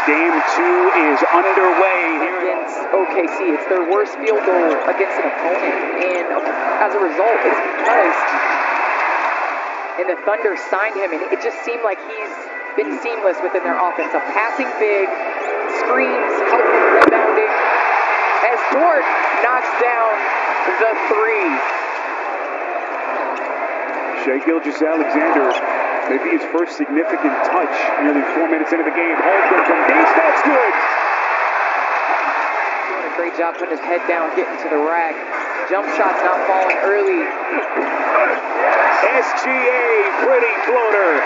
Game 2 is underway here against OKC. It's their worst field goal against an opponent, and as a result, it's because the Thunder signed him, and it just seemed like he's been seamless within their offense. A passing big, screens, helping, rebounding, as Dort knocks down the three. Shai Gilgeous-Alexander, maybe his first significant touch, nearly 4 minutes into the game. Holmgren from deep, that's good! Doing a great job putting his head down, getting to the rack. Jump shots not falling early. SGA, pretty floater.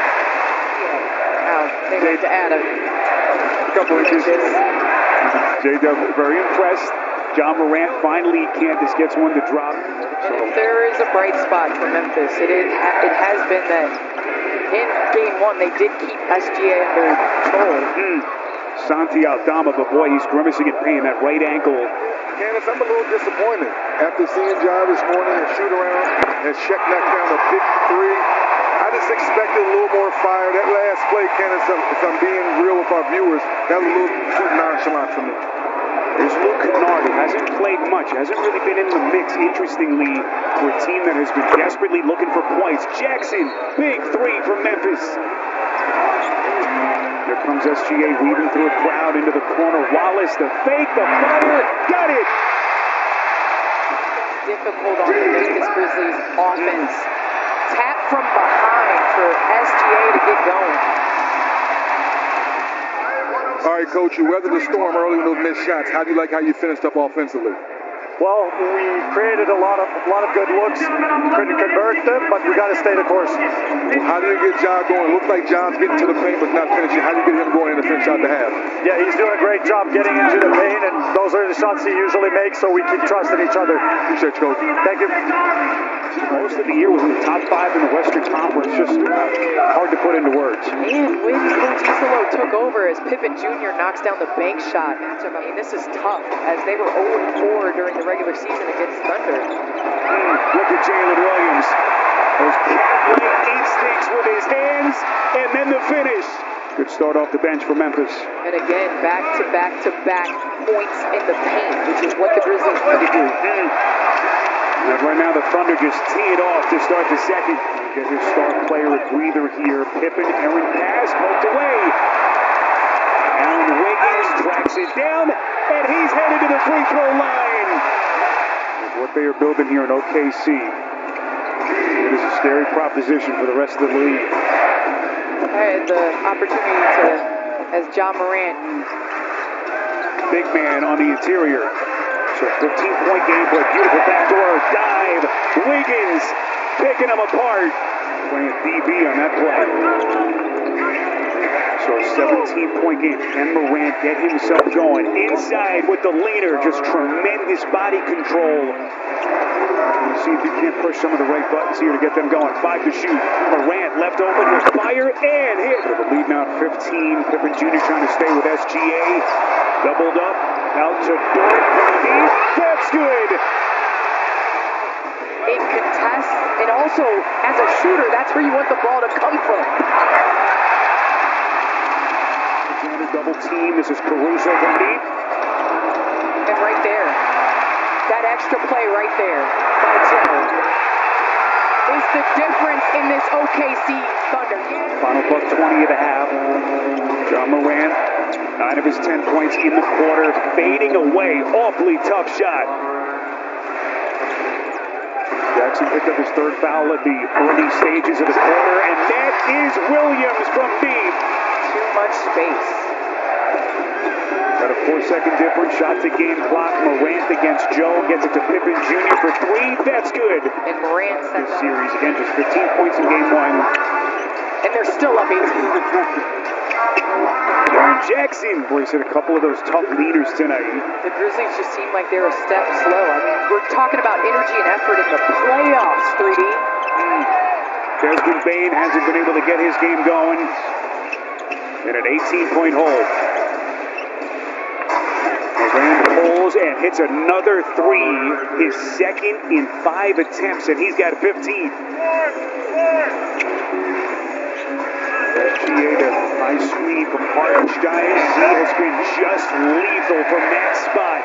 Now, they like to add a couple of inches. J-Dub, very impressed. John Morant finally, Candace gets one to drop. And if there is a bright spot for Memphis, it has been that in Game 1 they did keep SGA under control. Santi Aldama, but boy, he's grimacing in pain. That right ankle. Candace, I'm a little disappointed. After seeing Ja this morning and shoot around and Shaq knocked down a big three, I just expected a little more fire. That last play, Candace, if I'm being real with our viewers, that was a little too nonchalant for me. There's Luke Kennard, who hasn't played much, hasn't really been in the mix, interestingly, for a team that has been desperately looking for points. Jackson, big three from Memphis. Here comes SGA weaving through a crowd into the corner. Wallace, the fake, the fire, got it! Difficult on the Memphis Grizzlies offense. Tap from behind for SGA to get going. All right, Coach, you weathered the storm early with those missed shots. How do you like how you finished up offensively? Well, we created a lot of good looks. Couldn't convert them, but we got to stay the course. How do you get Ja going? Looks like John's getting to the paint but not finishing. How do you get him going in the finish out the half? Yeah, he's doing a great job getting into the paint, and those are the shots he usually makes, so we keep trusting each other. Appreciate you, Coach. Thank you. Most of the year was in the top 5 in the Western Conference. Just hard to put into words. And when Coach Isolo took over as Pippen Jr. knocks down the bank shot, I mean, this is tough, as they were 0-4 during the regular season against Thunder. Look at Jalen Williams. Those cat-like instincts with his hands, and then the finish. Good start off the bench for Memphis. And again, back-to-back points in the paint, which is what the Grizzlies need to do. And right now the Thunder just tee it off to start the second. Get his star player a breather here. Pippen, errant pass, poked away. Allen Wiggins tracks it down, and he's headed to the free throw line. With what they are building here in OKC, it is a scary proposition for the rest of the league. I had the opportunity to, as John Morant, big man on the interior. So 15-point game, but beautiful backdoor dive. Wiggins picking them apart. Playing DB on that play. So a 17-point game. Can Morant get himself going? Inside with the leaner. Just tremendous body control. Let's see if he can't push some of the right buttons here to get them going. 5 to shoot. Morant left open. He'll fire and hit. With a lead now at 15. Pippen Jr. trying to stay with SGA. Doubled up. Out to Dort. That's good. in contests, and also as a shooter, that's where you want the ball to come from. Alexander double team. This is Caruso from deep. And right there, that extra play right there by Joe is the difference in this OKC Thunder. Final buck 20 at the half. John Morant, 9 of his 10 points in the quarter, fading away. Awfully tough shot. Jackson picked up his third foul at the early stages of the quarter, and that is Williams from deep. Too much space. Got a 4-second difference. Shot to game clock. Morant against Joe. Gets it to Pippen Jr. for 3. That's good. And Morant this series again, just 15 points in game 1. And they're still up 18. Jaren Jackson, boy, he's hit a couple of those tough leaders tonight. The Grizzlies just seem like they're a step slow. I mean, we're talking about energy and effort in the playoffs, 3D. Desmond Bane hasn't been able to get his game going in an 18-point hole. Morant pulls and hits another 3, his second in 5 attempts, and he's got 15. SGA, the high screen from Hartenstein. He has been just lethal from that spot.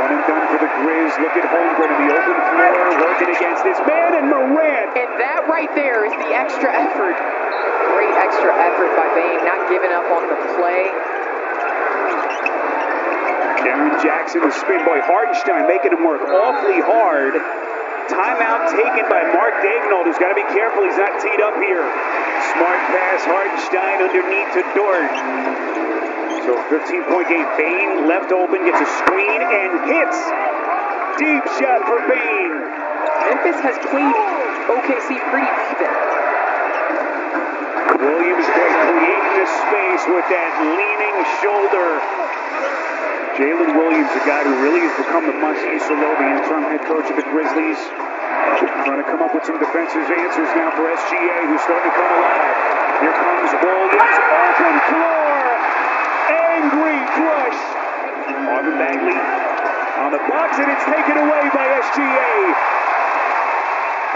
One and done for the Grizz. Look at Holmgren in the open floor, working against this man, and Morant. And that right there is the extra effort. Great extra effort by Bane, not giving up on the play. Jaren Jackson, the spin boy. Hartenstein making him work awfully hard. Timeout taken by Mark Daignault, who's got to be careful he's not teed up here. Smart pass, Hartenstein underneath to Dort. So 15-point game. Bane left open, gets a screen and hits. Deep shot for Bane. Memphis has played OKC pretty even. Williams creating the space with that leaning shoulder. Jalen Williams, a guy who really has become the must-see Solobi, interim head coach of the Grizzlies. Trying to come up with some defensive answers now for SGA, who's starting to come alive. Here comes Williams, open floor. Angry crush. Marvin Bagley on the box, and it's taken away by SGA.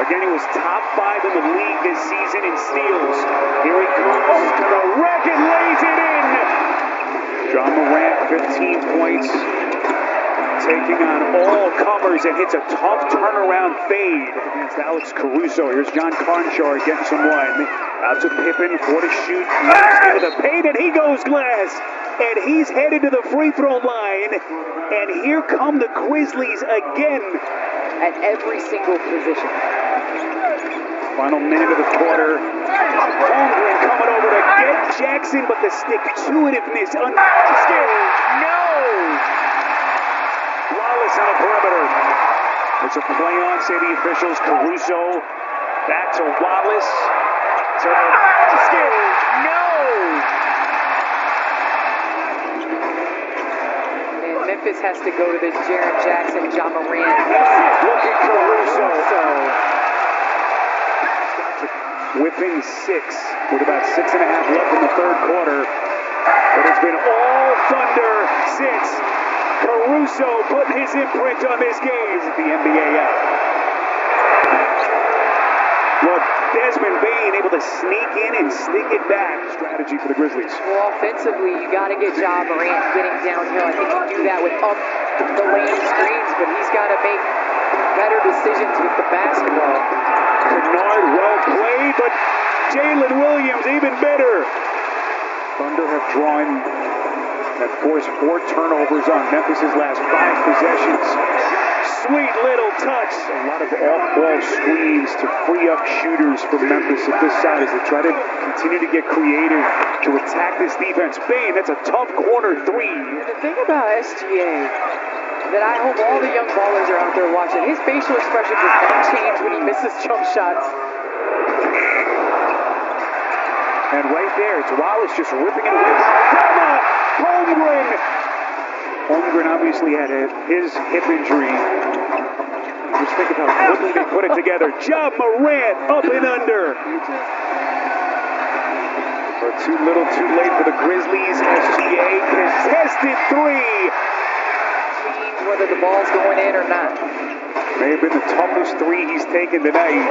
Again, he was top 5 in the league this season in steals. Here he comes to the rack and lays it in. John Morant, 15 points, taking on all comers and hits a tough turnaround fade against Alex Caruso. Here's John Carnchar getting some run. Out to Pippen, 4 to shoot, into the paint, and he goes glass. And he's headed to the free throw line. And here come the Grizzlies again. At every single position. Final minute of the quarter. Holmgren coming over to get Jackson, but the stick-to-itiveness unstoppable. No! Wallace on the perimeter. It's a play on, say the officials. Caruso back to Wallace. To the basket. No! And Memphis has to go to this Jaren Jackson, John Morant. Look at Caruso. Whipping 6 with about 6.5 left in the third quarter. But it's been all Thunder since. Caruso putting his imprint on this game. Is the NBA out? Well, Desmond Bane able to sneak in and stick it back. Strategy for the Grizzlies. Well, offensively, you got to get John Morant getting downhill. I think you do that with up the lane screens, but he's got to make better decisions with the basketball. Kennard, well played, but Jalen Williams even better. Thunder have drawn and forced 4 turnovers on Memphis' last 5 possessions. Sweet little touch. A lot of off-ball screens to free up shooters for Memphis at this side as they try to continue to get creative to attack this defense. Bane, that's a tough corner 3. The thing about SGA that I hope all the young ballers are out there watching, his facial expression does not change when he misses jump shots. And right there, it's Wallace just ripping it away. Timeout! Holmgren! Holmgren obviously had his hip injury. Just think of how quickly they put it together. John Morant up and under. But too little, too late for the Grizzlies. SGA contested 3. Whether the ball's going in or not. May have been the toughest 3 he's taken tonight.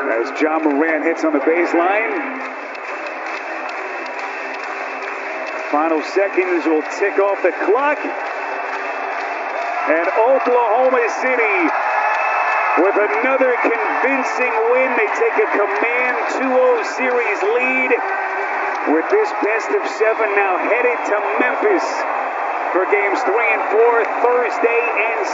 As John Morant hits on the baseline. Final seconds will tick off the clock. And Oklahoma City, with another convincing win, they take a command 2-0 series lead. With this best of 7 now headed to Memphis for games 3 and 4 Thursday and